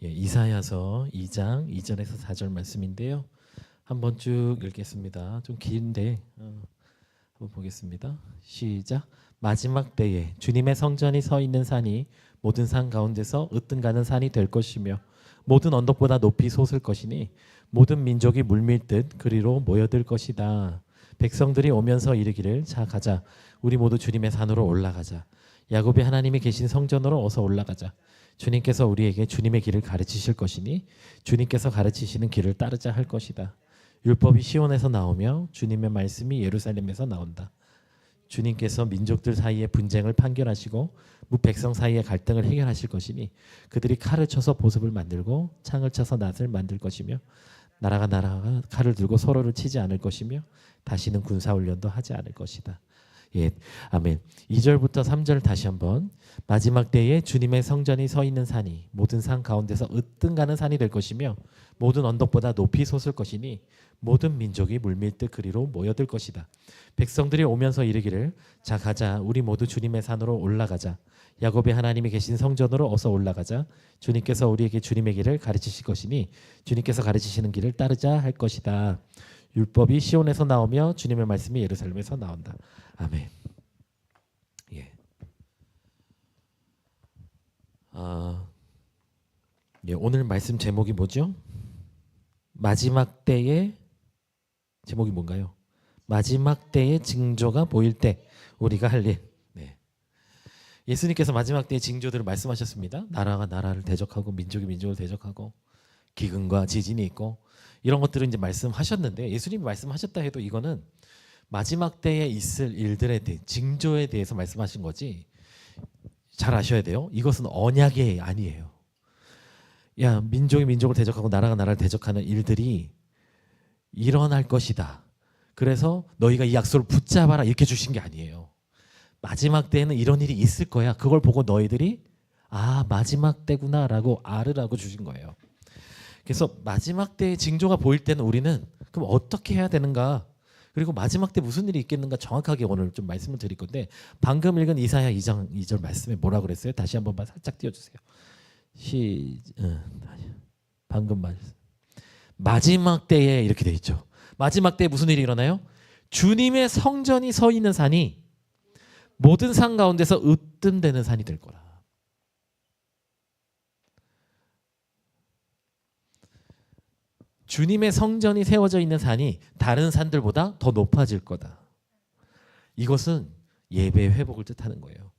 이사야서 2장 2절에서 4절 말씀인데요. 한번 쭉 읽겠습니다. 좀 긴데 한번 보겠습니다. 시작. 마지막 때에 주님의 성전이 서 있는 산이 모든 산 가운데서 으뜸가는 산이 될 것이며 모든 언덕보다 높이 솟을 것이니 모든 민족이 물밀듯 그리로 모여들 것이다. 백성들이 오면서 이르기를 자 가자 우리 모두 주님의 산으로 올라가자. 야곱의 하나님이 계신 성전으로 어서 올라가자. 주님께서 우리에게 주님의 길을 가르치실 것이니 주님께서 가르치시는 길을 따르자 할 것이다. 율법이 시온에서 나오며 주님의 말씀이 예루살렘에서 나온다. 주님께서 민족들 사이에 분쟁을 판결하시고 무백성 사이에 갈등을 해결하실 것이니 그들이 칼을 쳐서 보습을 만들고 창을 쳐서 낫을 만들 것이며 나라가 칼을 들고 서로를 치지 않을 것이며 다시는 군사훈련도 하지 않을 것이다. 아멘. 2절부터 3절 다시 한번. 마지막 때에 주님의 성전이 서 있는 산이 모든 산 가운데서 으뜸가는 산이 될 것이며 모든 언덕보다 높이 솟을 것이니 모든 민족이 물밀듯 그리로 모여들 것이다. 백성들이 오면서 이르기를 자 가자 우리 모두 주님의 산으로 올라가자. 야곱의 하나님이 계신 성전으로 어서 올라가자. 주님께서 우리에게 주님의 길을 가르치실 것이니 주님께서 가르치시는 길을 따르자 할 것이다. 율법이 시온에서 나오며 주님의 말씀이 예루살렘에서 나온다. 아멘. 오늘 말씀 제목이 뭐죠? 마지막 때의 제목이 뭔가요? 마지막 때의 징조가 보일 때 우리가 할 일. 예수님께서 마지막 때의 징조들을 말씀하셨습니다. 나라가 나라를 대적하고 민족이 민족을 대적하고 기근과 지진이 있고 이런 것들을 이제 말씀하셨는데 예수님이 말씀하셨다 해도 이거는 마지막 때에 있을 일들에 대해 징조에 대해서 말씀하신 거지. 잘 아셔야 돼요. 이것은 언약이 아니에요. 민족이 민족을 대적하고 나라가 나라를 대적하는 일들이 일어날 것이다. 그래서 너희가 이 약속을 붙잡아라 이렇게 주신 게 아니에요. 마지막 때에는 이런 일이 있을 거야. 그걸 보고 너희들이 마지막 때구나라고 알으라고 주신 거예요. 그래서 마지막 때의 징조가 보일 때는 우리는 그럼 어떻게 해야 되는가? 그리고 마지막 때 무슨 일이 있겠는가 정확하게 오늘 좀 말씀을 드릴 건데 방금 읽은 이사야 2장 2절 말씀에 뭐라 그랬어요? 다시 한 번만 살짝 띄워주세요. 방금 말씀. 마지막 때에 이렇게 돼 있죠. 마지막 때에 무슨 일이 일어나요? 주님의 성전이 서 있는 산이 모든 산 가운데서 으뜸되는 산이 될 거라. 주님의 성전이 세워져 있는 산이 다른 산들보다 더 높아질 거다. 이것은 예배의 회복을 뜻하는 거예요.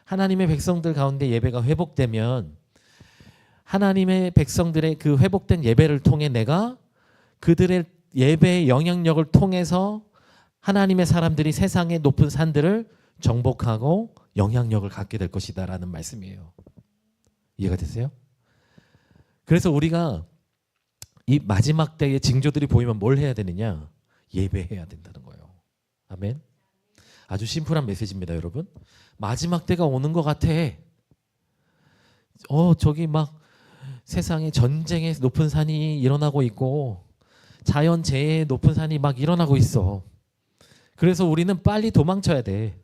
하나님의 백성들 가운데 예배가 회복되면 하나님의 백성들의 그 회복된 예배를 통해 내가 그들의 예배의 영향력을 통해서 하나님의 사람들이 세상의 높은 산들을 정복하고 영향력을 갖게 될 것이다 라는 말씀이에요. 이해가 되세요? 그래서 우리가 이 마지막 때의 징조들이 보이면 뭘 해야 되느냐? 예배해야 된다는 거예요. 아멘. 아주 심플한 메시지입니다, 여러분. 마지막 때가 오는 것 같아. 저기 막 세상에 전쟁의 높은 산이 일어나고 있고 자연재해의 높은 산이 막 일어나고 있어. 그래서 우리는 빨리 도망쳐야 돼.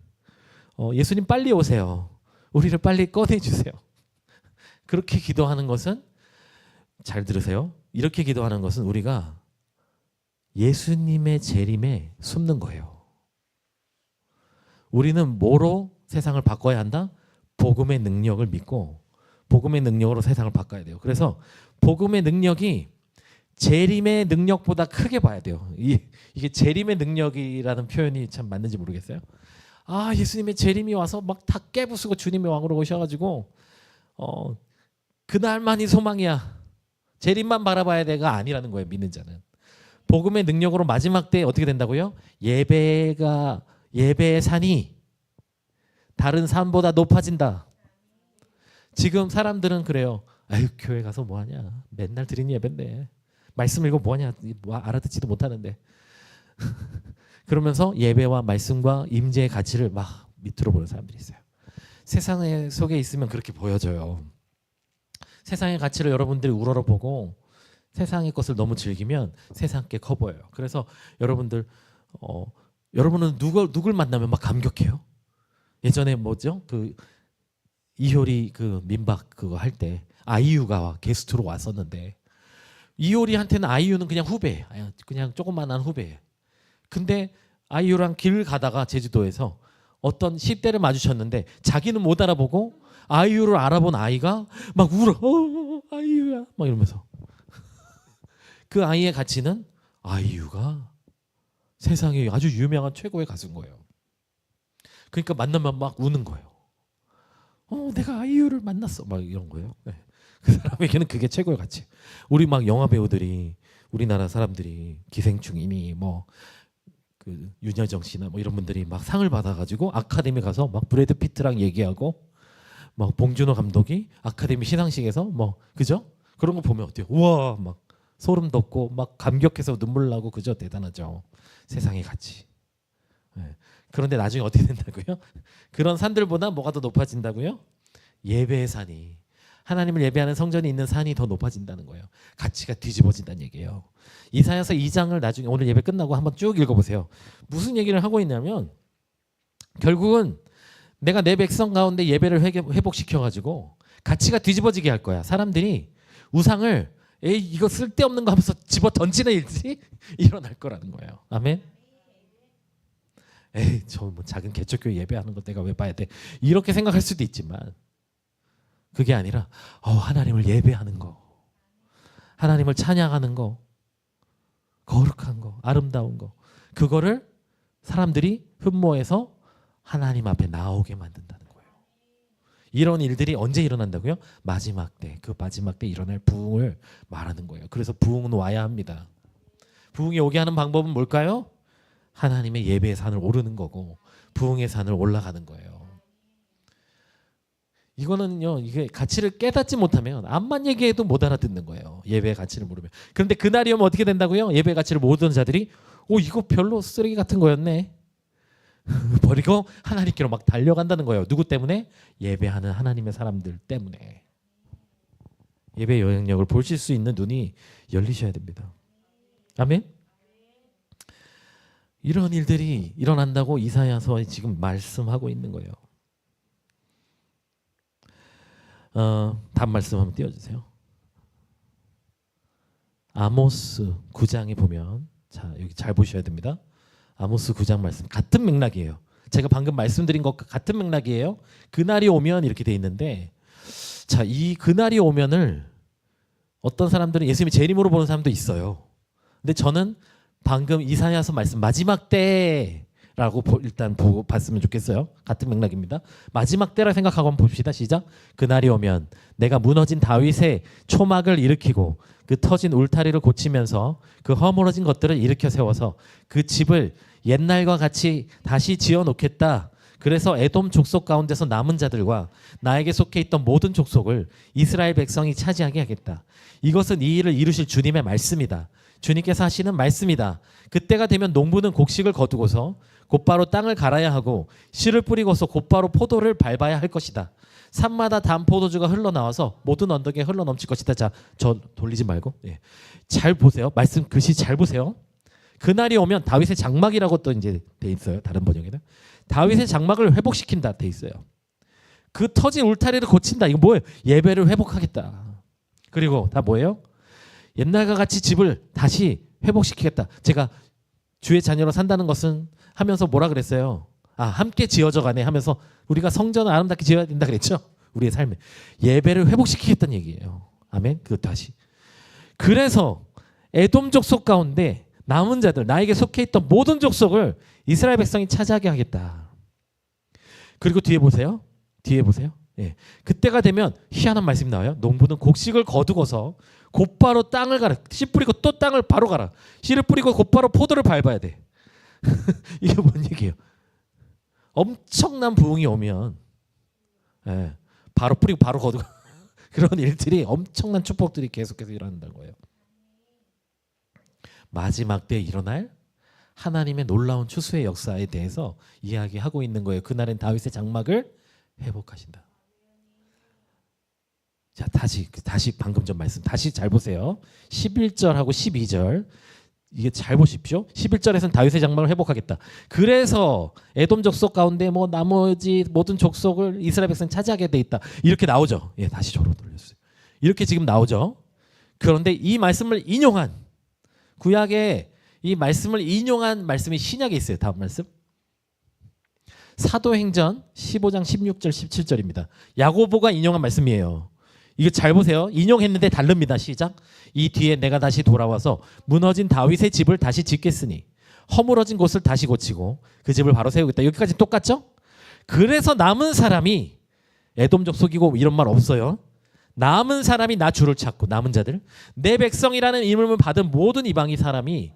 예수님 빨리 오세요. 우리를 빨리 꺼내주세요. 그렇게 기도하는 것은 잘 들으세요. 이렇게 기도하는 것은 우리가 예수님의 재림에 숨는 거예요. 우리는 뭐로 세상을 바꿔야 한다? 복음의 능력을 믿고 복음의 능력으로 세상을 바꿔야 돼요. 그래서 복음의 능력이 재림의 능력보다 크게 봐야 돼요. 이게 재림의 능력이라는 표현이 참 맞는지 모르겠어요. 예수님의 재림이 와서 막 다 깨부수고 주님의 왕으로 오셔가지고 그날만이 소망이야. 재림만 바라봐야 돼가 아니라는 거예요. 믿는 자는. 복음의 능력으로 마지막 때에 어떻게 된다고요? 예배의 산이 다른 산보다 높아진다. 지금 사람들은 그래요. 교회 가서 뭐하냐. 맨날 드리는 예배인데. 말씀 읽어 뭐하냐. 알아듣지도 못하는데. 그러면서 예배와 말씀과 임재의 가치를 막 밑으로 보는 사람들이 있어요. 세상 속에 있으면 그렇게 보여져요. 세상의 가치를 여러분들이 우러러보고 세상의 것을 너무 즐기면 세상 게 커 보여요. 그래서 여러분은 누굴 만나면 막 감격해요. 예전에 뭐죠? 이효리 그 민박 그거 할 때 아이유가 게스트로 왔었는데 이효리한테는 아이유는 그냥 후배, 그냥 조그만한 후배. 근데 아이유랑 길 가다가 제주도에서 어떤 10대를 마주쳤는데 자기는 못 알아보고 아이유를 알아본 아이가 막 울어. 아이유야 막 이러면서 그 아이의 가치는 아이유가 세상에 아주 유명한 최고의 가수인 거예요. 그러니까 만나면 막 우는 거예요. 내가 아이유를 만났어 막 이런 거예요. 네. 그 사람에게는 그게 최고의 가치. 우리 막 영화 배우들이 우리나라 사람들이 기생충이니 뭐 그 윤여정 씨나 뭐 이런 분들이 막 상을 받아가지고 아카데미 가서 막 브래드 피트랑 얘기하고 막 봉준호 감독이 아카데미 시상식에서 뭐 그죠? 그런 거 보면 어때요? 우와 막 소름 돋고 막 감격해서 눈물 나고 그죠? 대단하죠. 세상의 가치. 네. 그런데 나중에 어떻게 된다고요? 그런 산들보다 뭐가 더 높아진다고요? 예배의 산이, 하나님을 예배하는 성전이 있는 산이 더 높아진다는 거예요. 가치가 뒤집어진다는 얘기예요. 이사야서 2장을 나중에 오늘 예배 끝나고 한번 쭉 읽어보세요. 무슨 얘기를 하고 있냐면 결국은 내가 내 백성 가운데 예배를 회복시켜가지고 가치가 뒤집어지게 할 거야. 사람들이 우상을 에이 이거 쓸데없는 거 하면서 집어 던지는 일들이 일어날 거라는 거예요. 아멘. 에이 저 뭐 작은 개척교회 예배하는 거 내가 왜 봐야 돼? 이렇게 생각할 수도 있지만 그게 아니라 하나님을 예배하는 거, 하나님을 찬양하는 거, 거룩한 거, 아름다운 거, 그거를 사람들이 흠모해서 하나님 앞에 나오게 만든다는 거예요. 이런 일들이 언제 일어난다고요? 마지막 때, 그 마지막 때 일어날 부흥을 말하는 거예요. 그래서 부흥은 와야 합니다. 부흥이 오게 하는 방법은 뭘까요? 하나님의 예배의 산을 오르는 거고 부흥의 산을 올라가는 거예요. 이거는요, 이게 가치를 깨닫지 못하면 암만 얘기해도 못 알아듣는 거예요. 예배의 가치를 모르면. 그런데 그날이 오면 어떻게 된다고요? 예배의 가치를 모르는 자들이 이거 별로 쓰레기 같은 거였네. 버리고 하나님께로 막 달려간다는 거예요. 누구 때문에? 예배하는 하나님의 사람들 때문에. 예배의 영향력을 보실 수 있는 눈이 열리셔야 됩니다. 아멘. 이런 일들이 일어난다고 이사야서에 지금 말씀하고 있는 거예요. 다음 말씀 한번 띄워주세요. 아모스 9장에 보면 자 여기 잘 보셔야 됩니다. 아모스 9장 말씀 같은 맥락이에요. 제가 방금 말씀드린 것과 같은 맥락이에요. 그날이 오면 이렇게 돼 있는데 자 이 그날이 오면을 어떤 사람들은 예수님이 재림으로 보는 사람도 있어요. 근데 저는 방금 이사야서 말씀 마지막 때라고 일단 보고 봤으면 좋겠어요. 같은 맥락입니다. 마지막 때라 생각하고 한번 봅시다. 시작. 그날이 오면 내가 무너진 다윗의 초막을 일으키고 그 터진 울타리를 고치면서 그 허물어진 것들을 일으켜 세워서 그 집을 옛날과 같이 다시 지어놓겠다. 그래서 에돔 족속 가운데서 남은 자들과 나에게 속해 있던 모든 족속을 이스라엘 백성이 차지하게 하겠다. 이것은 이 일을 이루실 주님의 말씀이다. 주님께서 하시는 말씀이다. 그때가 되면 농부는 곡식을 거두고서 곧바로 땅을 갈아야 하고 씨를 뿌리고서 곧바로 포도를 밟아야 할 것이다. 산마다 단 포도주가 흘러나와서 모든 언덕에 흘러넘칠 것이다. 자, 저 돌리지 말고 잘 보세요. 말씀 글씨 잘 보세요. 그날이 오면 다윗의 장막이라고 또 이제 돼 있어요. 다른 번역에는 다윗의 장막을 회복시킨다 돼 있어요. 그 터진 울타리를 고친다. 이거 뭐예요? 예배를 회복하겠다. 그리고 다 뭐예요? 옛날과 같이 집을 다시 회복시키겠다. 제가 주의 자녀로 산다는 것은 하면서 뭐라 그랬어요? 함께 지어져 가네 하면서 우리가 성전을 아름답게 지어야 된다 그랬죠? 우리의 삶에. 예배를 회복시키겠다는 얘기예요. 아멘. 그것 다시. 그래서 에돔 족속 가운데 남은 자들 나에게 속해 있던 모든 족속을 이스라엘 백성이 차지하게 하겠다. 그리고 뒤에 보세요. 뒤에 보세요. 그때가 되면 희한한 말씀이 나와요. 농부는 곡식을 거두고서 곧바로 땅을 가라. 씨 뿌리고 또 땅을 바로 가라. 씨를 뿌리고 곧바로 포도를 밟아야 돼. 이게 뭔 얘기예요? 엄청난 부흥이 오면 바로 뿌리고 바로 거두고 그런 일들이 엄청난 축복들이 계속해서 일어난다는 거예요. 마지막 때에 일어날 하나님의 놀라운 추수의 역사에 대해서 이야기하고 있는 거예요. 그날엔 다윗의 장막을 회복하신다. 자, 다시 방금 전 말씀 다시 잘 보세요. 11절하고 12절 이게 잘 보십시오. 11절에서는 다윗의 장막을 회복하겠다. 그래서 에돔 족속 가운데 뭐 나머지 모든 족속을 이스라엘 백성 차지하게 돼 있다. 이렇게 나오죠. 예, 다시 저로 돌려주세요. 이렇게 지금 나오죠. 그런데 이 말씀을 인용한 구약의 이 말씀을 인용한 말씀이 신약에 있어요. 다음 말씀. 사도행전 15장 16절 17절입니다. 야고보가 인용한 말씀이에요. 이거 잘 보세요. 인용했는데 다릅니다. 시작. 이 뒤에 내가 다시 돌아와서 무너진 다윗의 집을 다시 짓겠으니 허물어진 곳을 다시 고치고 그 집을 바로 세우겠다. 여기까지 똑같죠? 그래서 남은 사람이 에돔 족속이고 이런 말 없어요. 남은 사람이 나 주를 찾고 남은 자들 내 백성이라는 이름을 받은 모든 이방인 사람이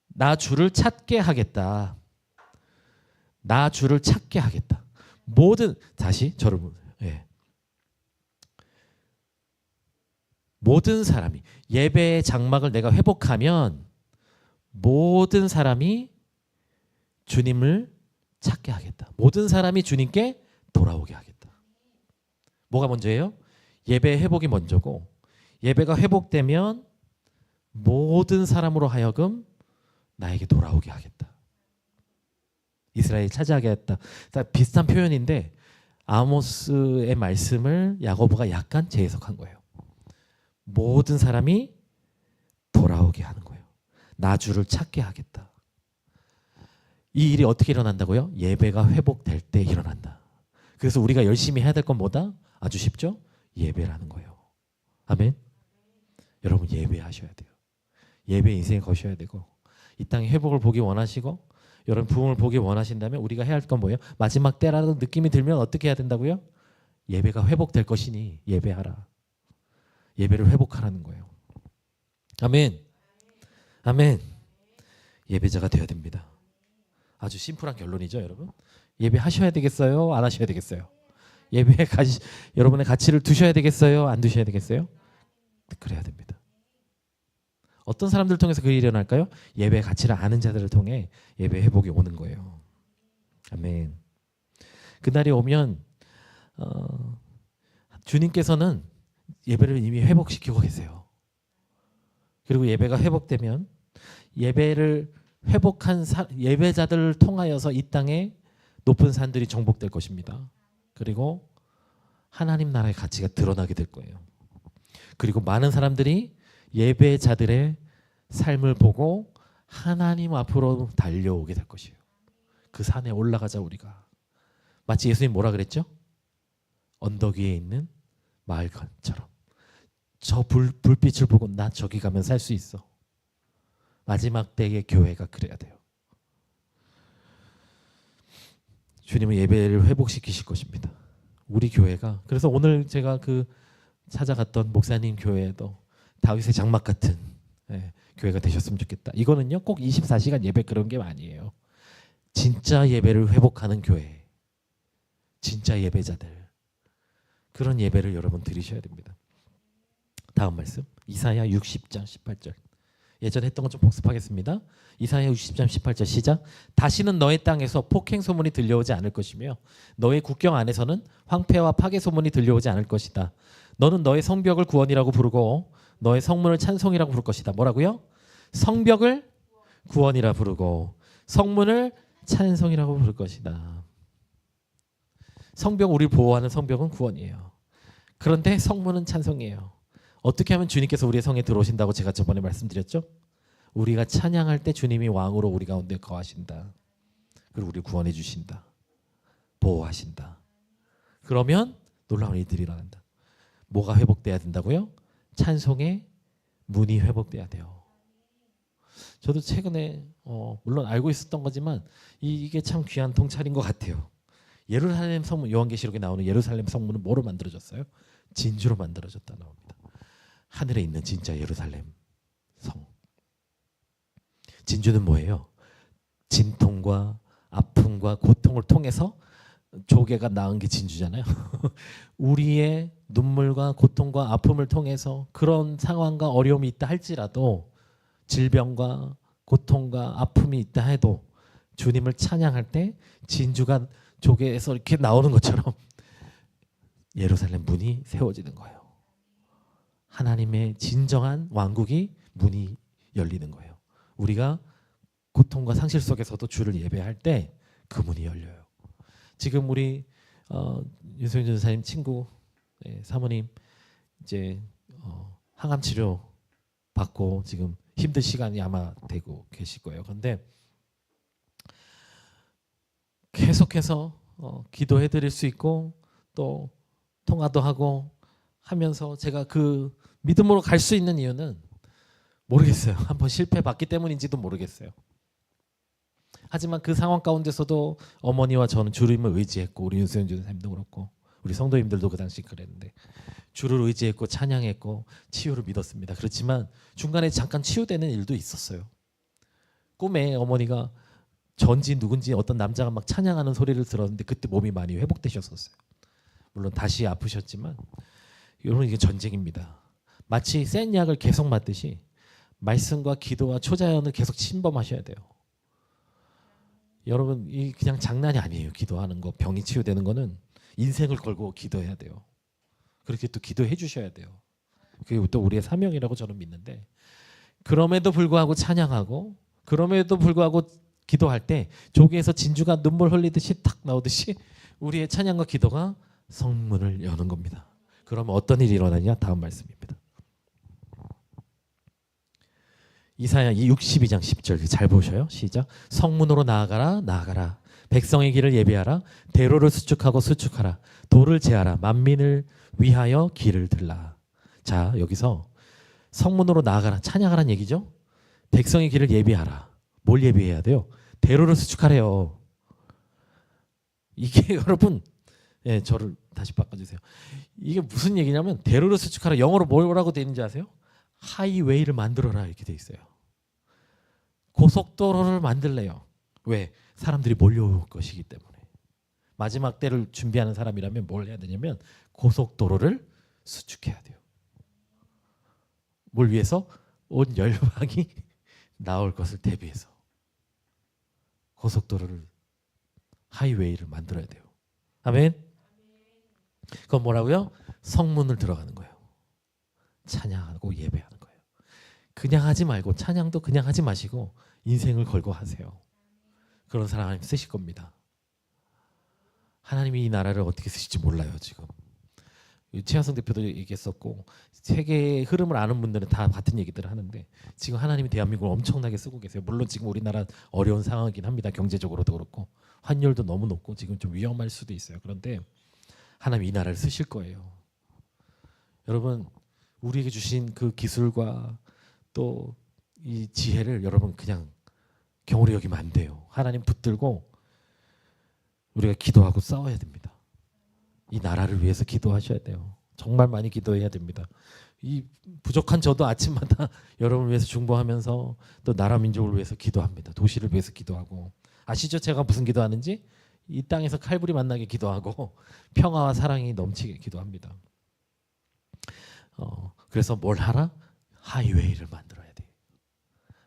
나 주를 찾게 하겠다. 나 주를 찾게 하겠다. 모든 다시 저를 보세요. 예. 모든 사람이 예배의 장막을 내가 회복하면 모든 사람이 주님을 찾게 하겠다. 모든 사람이 주님께 돌아오게 하겠다. 뭐가 먼저예요? 예배 회복이 먼저고 예배가 회복되면 모든 사람으로 하여금 나에게 돌아오게 하겠다. 이스라엘이 차지하게 했다. 비슷한 표현인데 아모스의 말씀을 야고보가 약간 재해석한 거예요. 모든 사람이 돌아오게 하는 거예요. 나 주를 찾게 하겠다. 이 일이 어떻게 일어난다고요? 예배가 회복될 때 일어난다. 그래서 우리가 열심히 해야 될 건 뭐다? 아주 쉽죠? 예배라는 거예요. 아멘. 여러분 예배하셔야 돼요. 예배 인생에 거셔야 되고 이 땅의 회복을 보기 원하시고 여러분 부흥을 보기 원하신다면 우리가 해야 할 건 뭐예요? 마지막 때라는 느낌이 들면 어떻게 해야 된다고요? 예배가 회복될 것이니 예배하라. 예배를 회복하라는 거예요. 아멘. 아멘. 예배자가 되어야 됩니다. 아주 심플한 결론이죠, 여러분. 예배하셔야 되겠어요? 안 하셔야 되겠어요? 예배에 여러분의 가치를 두셔야 되겠어요? 안 두셔야 되겠어요? 그래야 됩니다. 어떤 사람들을 통해서 그 일이 일어날까요? 예배의 가치를 아는 자들을 통해 예배 회복이 오는 거예요. 아멘. 그날이 오면 주님께서는 예배를 이미 회복시키고 계세요. 그리고 예배가 회복되면 예배를 회복한 예배자들을 통하여서 이 땅에 높은 산들이 정복될 것입니다. 그리고 하나님 나라의 가치가 드러나게 될 거예요. 그리고 많은 사람들이 예배자들의 삶을 보고 하나님 앞으로 달려오게 될 것이에요. 그 산에 올라가자 우리가. 마치 예수님 뭐라 그랬죠? 언덕 위에 있는 마을처럼. 저 불빛을 보고 나 저기 가면 살 수 있어. 마지막 때의 교회가 그래야 돼요. 주님은 예배를 회복시키실 것입니다. 우리 교회가. 그래서 오늘 제가 찾아갔던 목사님 교회도 다윗의 장막 같은 교회가 되셨으면 좋겠다. 이거는요 꼭 24시간 예배 그런 게 아니에요. 진짜 예배를 회복하는 교회, 진짜 예배자들, 그런 예배를 여러분 드리셔야 됩니다. 다음 말씀 이사야 60장 18절. 예전에 했던 것 좀 복습하겠습니다. 이사야 60장 18절 시작. 다시는 너의 땅에서 폭행 소문이 들려오지 않을 것이며 너의 국경 안에서는 황폐와 파괴 소문이 들려오지 않을 것이다. 너는 너의 성벽을 구원이라고 부르고 너의 성문을 찬송이라고 부를 것이다. 뭐라고요? 성벽을 구원이라 부르고 성문을 찬송이라고 부를 것이다. 성벽, 우리를 보호하는 성벽은 구원이에요. 그런데 성문은 찬송이에요. 어떻게 하면 주님께서 우리의 성에 들어오신다고 제가 저번에 말씀드렸죠? 우리가 찬양할 때 주님이 왕으로 우리 가운데 거하신다. 그리고 우리를 구원해 주신다. 보호하신다. 그러면 놀라운 일들이 일어난다. 뭐가 회복돼야 된다고요? 찬송의 문이 회복돼야 돼요. 저도 최근에 물론 알고 있었던 거지만 이게 참 귀한 통찰인 것 같아요. 예루살렘 성문, 요한계시록에 나오는 예루살렘 성문은 뭐로 만들어졌어요? 진주로 만들어졌다 나옵니다. 하늘에 있는 진짜 예루살렘 성. 진주는 뭐예요? 진통과 아픔과 고통을 통해서 조개가 낳은 게 진주잖아요. 우리의 눈물과 고통과 아픔을 통해서 그런 상황과 어려움이 있다 할지라도 질병과 고통과 아픔이 있다 해도 주님을 찬양할 때 진주가 조개에서 이렇게 나오는 것처럼 예루살렘 문이 세워지는 거예요. 하나님의 진정한 왕국이 문이 열리는 거예요. 우리가 고통과 상실 속에서도 주를 예배할 때 그 문이 열려요. 지금 우리 윤석열 전사님 친구 사모님 이제 항암 치료 받고 지금 힘든 시간이 아마 되고 계실 거예요. 그런데 계속해서 기도해 드릴 수 있고 또 통화도 하고 하면서 제가 그 믿음으로 갈 수 있는 이유는 모르겠어요. 한번 실패 봤기 때문인지도 모르겠어요. 하지만 그 상황 가운데서도 어머니와 저는 주님을 의지했고 우리 윤수현 전사님도 그렇고 우리 성도님들도 그 당시 그랬는데 주를 의지했고 찬양했고 치유를 믿었습니다. 그렇지만 중간에 잠깐 치유되는 일도 있었어요. 꿈에 어머니가 전지 누군지 어떤 남자가 막 찬양하는 소리를 들었는데 그때 몸이 많이 회복되셨었어요. 물론 다시 아프셨지만 여러분 이게 전쟁입니다. 마치 센 약을 계속 맞듯이 말씀과 기도와 초자연을 계속 침범하셔야 돼요. 여러분 이 그냥 장난이 아니에요. 기도하는 거 병이 치유되는 거는 인생을 걸고 기도해야 돼요. 그렇게 또 기도해 주셔야 돼요. 그게 또 우리의 사명이라고 저는 믿는데 그럼에도 불구하고 찬양하고 그럼에도 불구하고 기도할 때 조기에서 진주가 눈물 흘리듯이 탁 나오듯이 우리의 찬양과 기도가 성문을 여는 겁니다. 그러면 어떤 일이 일어나냐? 다음 말씀입니다. 이사야 62장 10절 잘 보셔요. 시작. 성문으로 나아가라 나아가라. 백성의 길을 예비하라. 대로를 수축하고 수축하라. 도를 제하라. 만민을 위하여 길을 들라. 자 여기서 성문으로 나아가라 찬양하라는 얘기죠. 백성의 길을 예비하라. 뭘 예비해야 돼요? 대로를 수축하래요. 이게 여러분 저를 다시 바꿔주세요. 이게 무슨 얘기냐면 대로를 수축하라. 영어로 뭐라고 되어 있는지 아세요? 하이웨이를 만들어라 이렇게 돼 있어요. 고속도로를 만들래요. 왜? 사람들이 몰려올 것이기 때문에. 마지막 때를 준비하는 사람이라면 뭘 해야 되냐면 고속도로를 수축해야 돼요. 뭘 위해서? 온 열방이 나올 것을 대비해서 고속도로를 하이웨이를 만들어야 돼요. 아멘. 그건 뭐라고요? 성문을 들어가는 거예요. 찬양하고 예배하는 거예요. 그냥 하지 말고 찬양도 그냥 하지 마시고 인생을 걸고 하세요. 그런 사람 하나님 쓰실 겁니다. 하나님이 이 나라를 어떻게 쓰실지 몰라요. 지금 최하성 대표도 얘기했었고 세계의 흐름을 아는 분들은 다 같은 얘기들을 하는데 지금 하나님이 대한민국을 엄청나게 쓰고 계세요. 물론 지금 우리나라 어려운 상황이긴 합니다. 경제적으로도 그렇고 환율도 너무 높고 지금 좀 위험할 수도 있어요. 그런데 하나님 이 나라를 쓰실 거예요. 여러분 우리에게 주신 그 기술과 또 이 지혜를 여러분 그냥 경홀히 여기면 안 돼요. 하나님 붙들고 우리가 기도하고 싸워야 됩니다. 이 나라를 위해서 기도하셔야 돼요. 정말 많이 기도해야 됩니다. 이 부족한 저도 아침마다 여러분을 위해서 중보하면서 또 나라 민족을 위해서 기도합니다. 도시를 위해서 기도하고 아시죠? 제가 무슨 기도하는지? 이 땅에서 칼불이 만나게 기도하고 평화와 사랑이 넘치게 기도합니다. 그래서 뭘 하라? 하이웨이를 만들어야 돼.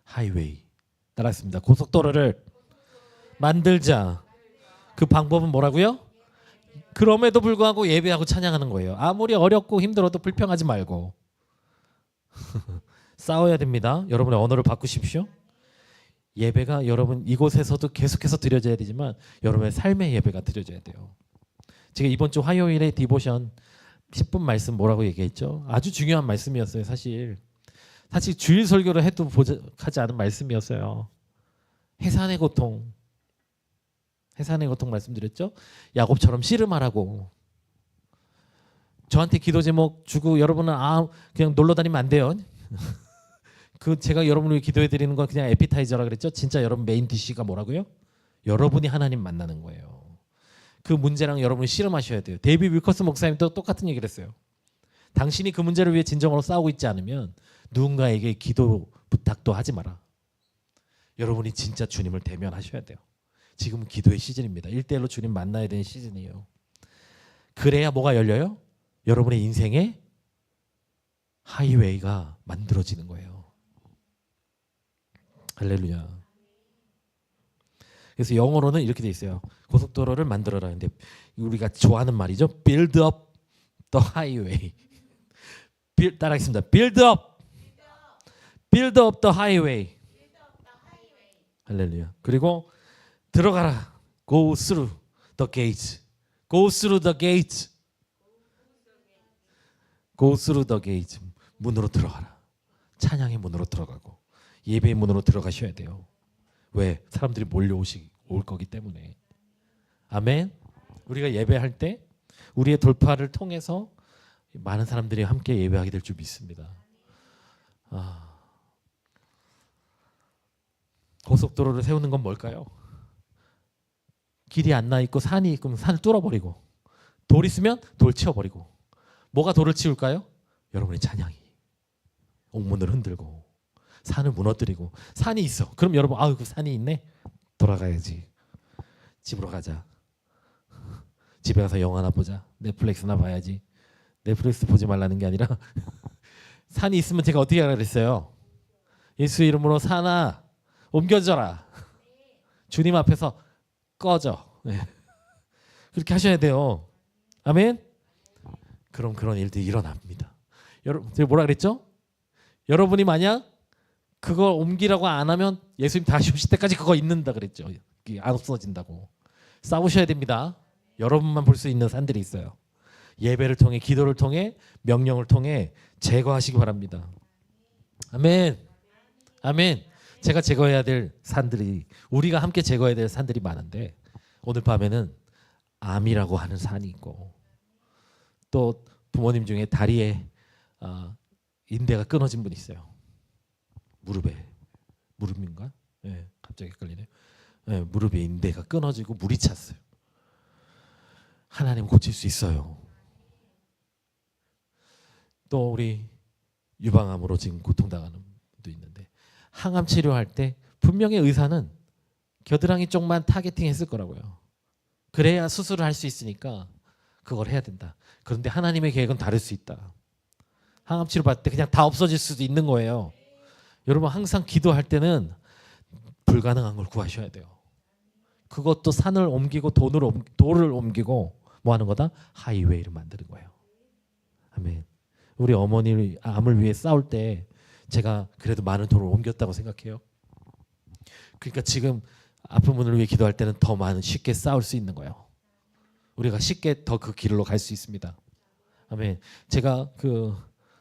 하이웨이. 따라했습니다. 고속도로를 만들자. 그 방법은 뭐라고요? 그럼에도 불구하고 예배하고 찬양하는 거예요. 아무리 어렵고 힘들어도 불평하지 말고 싸워야 됩니다. 여러분의 언어를 바꾸십시오. 예배가 여러분 이곳에서도 계속해서 드려져야 되지만 여러분의 삶의 예배가 드려져야 돼요. 제가 이번 주 화요일에 디보션 10분 말씀 뭐라고 얘기했죠? 아주 중요한 말씀이었어요. 사실 주일 설교를 해도 부족하지 않은 말씀이었어요. 해산의 고통 말씀드렸죠? 야곱처럼 씨름하라고. 저한테 기도 제목 주고 여러분은 그냥 놀러 다니면 안 돼요. 그 제가 여러분을 위해 기도해 드리는 건 그냥 에피타이저라 그랬죠. 진짜 여러분 메인 디시가 뭐라고요? 여러분이 하나님 만나는 거예요. 그 문제랑 여러분이 씨름하셔야 돼요. 데이비 윌커스 목사님도 똑같은 얘기를 했어요. 당신이 그 문제를 위해 진정으로 싸우고 있지 않으면 누군가에게 기도 부탁도 하지 마라. 여러분이 진짜 주님을 대면하셔야 돼요. 지금은 기도의 시즌입니다. 1대1로 주님 만나야 되는 시즌이에요. 그래야 뭐가 열려요? 여러분의 인생에 하이웨이가 만들어지는 거예요. 할렐루야. 그래서 영어로는 이렇게 돼 있어요. 고속도로를 만들어라. 근데 우리가 좋아하는 말이죠. Build up the highway. 따라하겠습니다. Build up the highway. 할렐루야. 그리고 들어가라. Go through the gates. Go through the gates. Go through the gates. 문으로 들어가라. 찬양의 문으로 들어가고 예배의 문으로 들어가셔야 돼요. 왜? 사람들이 올 거기 때문에. 아멘. 우리가 예배할 때 우리의 돌파를 통해서 많은 사람들이 함께 예배하게 될 줄 믿습니다. 고속도로를 세우는 건 뭘까요? 길이 안 나 있고 산이 있으면 산을 뚫어버리고, 돌 있으면 돌 치워버리고. 뭐가 돌을 치울까요? 여러분의 찬양이. 옥문을 흔들고 산을 무너뜨리고. 산이 있어. 그럼 여러분, 그 산이 있네. 돌아가야지. 집으로 가자. 집에 가서 영화나 보자. 넷플릭스나 봐야지. 넷플릭스 보지 말라는 게 아니라 산이 있으면 제가 어떻게 하라 그랬어요? 예수 이름으로 산아 옮겨져라. 주님 앞에서 꺼져. 네. 그렇게 하셔야 돼요. 아멘. 그럼 그런 일들이 일어납니다. 여러분, 제가 뭐라 그랬죠? 여러분이 만약 그거 옮기라고 안 하면 예수님 다시 오실 때까지 그거 있는다 그랬죠. 이게 안 없어진다고. 싸우셔야 됩니다. 여러분만 볼 수 있는 산들이 있어요. 예배를 통해, 기도를 통해, 명령을 통해 제거하시기 바랍니다. 아멘. 아멘. 제가 제거해야 될 산들이, 우리가 함께 제거해야 될 산들이 많은데, 오늘 밤에는 암이라고 하는 산이 있고, 또 부모님 중에 다리에 인대가 끊어진 분이 있어요. 무릎인가? 네, 갑자기 헷갈리네요. 네, 무릎에 인대가 끊어지고 물이 찼어요. 하나님 고칠 수 있어요. 또 우리 유방암으로 지금 고통당하는 분도 있는데, 항암 치료할 때 분명히 의사는 겨드랑이 쪽만 타겟팅했을 거라고요. 그래야 수술을 할 수 있으니까 그걸 해야 된다. 그런데 하나님의 계획은 다를 수 있다. 항암 치료 받을 때 그냥 다 없어질 수도 있는 거예요. 여러분, 항상 기도할 때는 불가능한 걸 구하셔야 돼요. 그것도 산을 옮기고 돌을 옮기고 뭐 하는 거다? 하이웨이를 만드는 거예요. 아멘. 우리 어머니 암을 위해 싸울 때 제가 그래도 많은 돌을 옮겼다고 생각해요. 그러니까 지금 아픈 분을 위해 기도할 때는 더 많은 쉽게 싸울 수 있는 거예요. 우리가 쉽게 더 그 길로 갈 수 있습니다. 아멘. 제가 그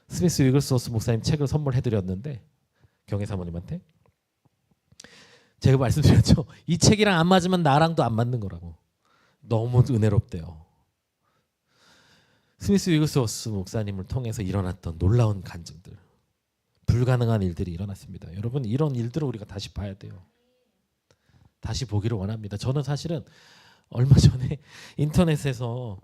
스미스 위글스워스 목사님 책을 선물해드렸는데, 경혜 사모님한테 제가 말씀드렸죠. 이 책이랑 안 맞으면 나랑도 안 맞는 거라고. 너무 은혜롭대요. 스미스 위글스워스 목사님을 통해서 일어났던 놀라운 간증들, 불가능한 일들이 일어났습니다. 여러분, 이런 일들을 우리가 다시 봐야 돼요. 다시 보기를 원합니다. 저는 사실은 얼마 전에 인터넷에서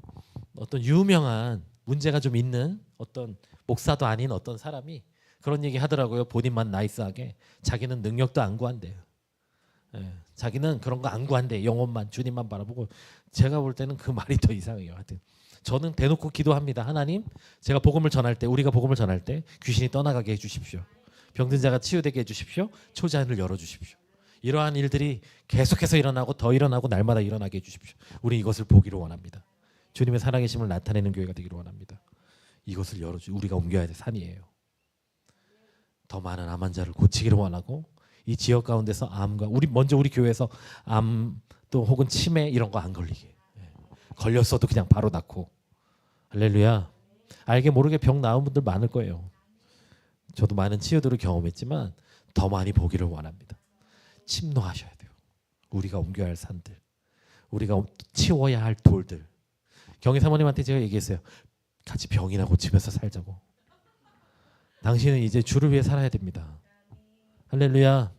어떤 유명한 문제가 좀 있는 어떤 목사도 아닌 어떤 사람이 그런 얘기 하더라고요. 본인만 나이스하게 자기는 능력도 안 구한대요. 자기는 그런 거 안 구한대. 영혼만, 주님만 바라보고. 제가 볼 때는 그 말이 더 이상해요. 하여튼 저는 대놓고 기도합니다. 하나님, 제가 복음을 전할 때, 우리가 복음을 전할 때 귀신이 떠나가게 해주십시오. 병든 자가 치유되게 해주십시오. 초자연을 열어주십시오. 이러한 일들이 계속해서 일어나고 더 일어나고 날마다 일어나게 해주십시오. 우리 이것을 보기를 원합니다. 주님의 살아계심을 나타내는 교회가 되기를 원합니다. 이것을 우리가 옮겨야 될 산이에요. 더 많은 암 환자를 고치기를 원하고, 이 지역 가운데서 암과 우리 교회에서 암 또 혹은 치매 이런 거 안 걸리게, 걸렸어도 그냥 바로 낫고. 할렐루야. 알게 모르게 병 나은 분들 많을 거예요. 저도 많은 치유들을 경험했지만 더 많이 보기를 원합니다. 침노하셔야 돼요. 우리가 옮겨야 할 산들, 우리가 치워야 할 돌들. 경희 사모님한테 제가 얘기했어요. 같이 병이나 고치면서 살자고. 당신은 이제 주를 위해 살아야 됩니다. 할렐루야.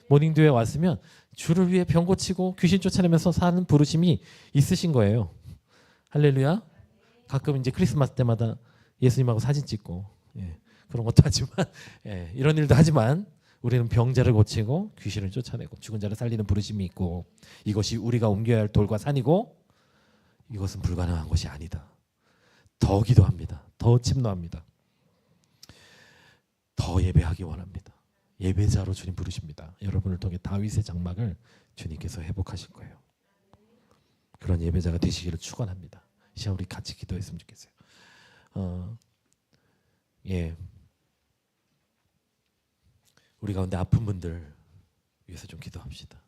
모닝듀에 왔으면 주를 위해 병 고치고 귀신 쫓아내면서 사는 부르심이 있으신 거예요. 할렐루야. 가끔 이제 크리스마스 때마다 예수님하고 사진 찍고, 그런 것도 하지만, 이런 일도 하지만 우리는 병자를 고치고 귀신을 쫓아내고 죽은 자를 살리는 부르심이 있고, 이것이 우리가 옮겨야 할 돌과 산이고, 이것은 불가능한 것이 아니다. 더 기도합니다. 더 침노합니다. 더 예배하기 원합니다. 예배자로 주님 부르십니다. 여러분을 통해 다윗의 장막을 주님께서 회복하실 거예요. 그런 예배자가 되시기를 축원합니다. 이 시간 우리 같이 기도했으면 좋겠어요. 우리 가운데 아픈 분들 위해서 좀 기도합시다.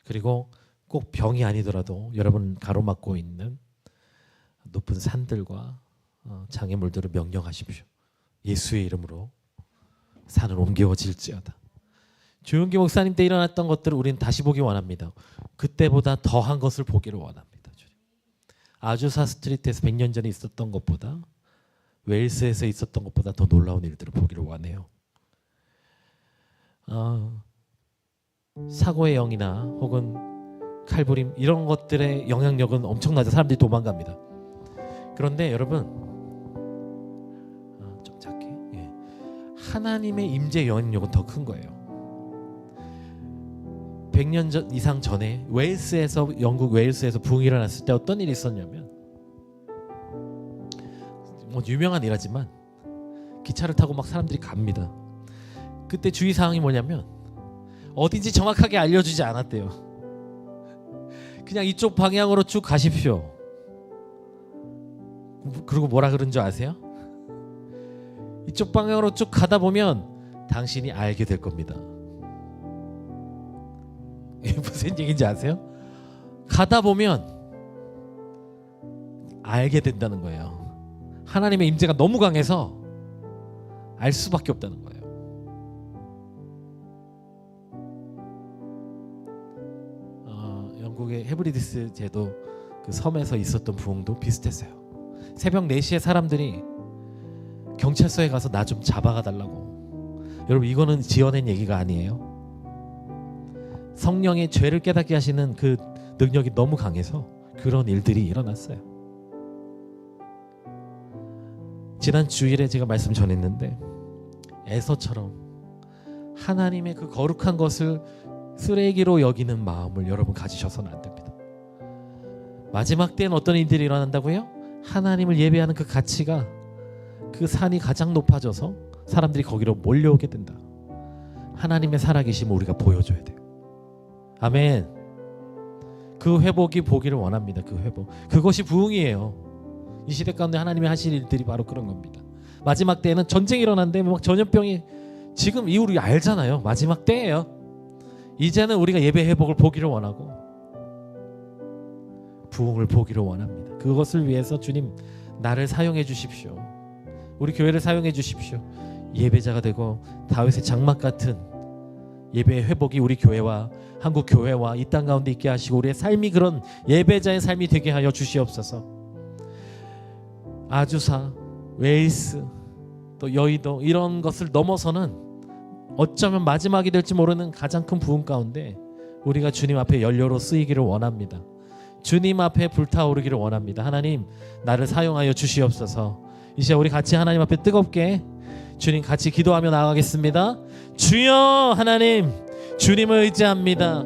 그리고 꼭 병이 아니더라도 여러분 가로막고 있는 높은 산들과 장애물들을 명령하십시오. 예수의 이름으로 산을 옮겨질지어다. 조용기 목사님 때 일어났던 것들을 우리는 다시 보기 원합니다. 그때보다 더한 것을 보기를 원합니다. 아주사 스트리트에서 100년 전에 있었던 것보다, 웨일스에서 있었던 것보다 더 놀라운 일들을 보기를 원해요. 사고의 영이나 혹은 칼부림 이런 것들의 영향력은 엄청나죠. 사람들이 도망갑니다. 그런데 여러분, 좀 작게, 하나님의 임재 영향력은 더 큰 거예요. 100년 이상 전에 영국 웨일스에서 부흥이 일어났을 때 어떤 일이 있었냐면, 뭐 유명한 일하지만 기차를 타고 막 사람들이 갑니다. 그때 주의사항이 뭐냐면 어딘지 정확하게 알려주지 않았대요. 그냥 이쪽 방향으로 쭉 가십시오. 그리고 뭐라 그런 줄 아세요? 이쪽 방향으로 쭉 가다 보면 당신이 알게 될 겁니다. 무슨 얘기인지 아세요? 가다 보면 알게 된다는 거예요. 하나님의 임재가 너무 강해서 알 수밖에 없다는 거예요. 영국의 헤브리디스 제도 그 섬에서 있었던 부흥도 비슷했어요. 새벽 4시에 사람들이 경찰서에 가서 나 좀 잡아가 달라고. 여러분, 이거는 지어낸 얘기가 아니에요. 성령의 죄를 깨닫게 하시는 그 능력이 너무 강해서 그런 일들이 일어났어요. 지난 주일에 제가 말씀 전했는데, 에서처럼 하나님의 그 거룩한 것을 쓰레기로 여기는 마음을 여러분 가지셔서는 안 됩니다. 마지막 때는 어떤 일들이 일어난다고요? 하나님을 예배하는 그 가치가, 그 산이 가장 높아져서 사람들이 거기로 몰려오게 된다. 하나님의 살아계심을 우리가 보여줘야 돼요. 아멘. 그 회복이 보기를 원합니다. 그 회복, 그것이 부흥이에요. 이 시대 가운데 하나님이 하실 일들이 바로 그런 겁니다. 마지막 때에는 전쟁이 일어났는데 막 전염병이, 지금 이 우리 알잖아요. 마지막 때예요. 이제는 우리가 예배 회복을 보기를 원하고 부흥을 보기를 원합니다. 그것을 위해서 주님, 나를 사용해 주십시오. 우리 교회를 사용해 주십시오. 예배자가 되고 다윗의 장막 같은 예배의 회복이 우리 교회와 한국 교회와 이 땅 가운데 있게 하시고, 우리의 삶이 그런 예배자의 삶이 되게 하여 주시옵소서. 아주사, 웨일스, 또 여의도, 이런 것을 넘어서는 어쩌면 마지막이 될지 모르는 가장 큰 부흥 가운데 우리가 주님 앞에 연료로 쓰이기를 원합니다. 주님 앞에 불타오르기를 원합니다. 하나님, 나를 사용하여 주시옵소서. 이제 우리 같이 하나님 앞에 뜨겁게 주님 같이 기도하며 나아가겠습니다. 주여, 하나님, 주님을 의지합니다.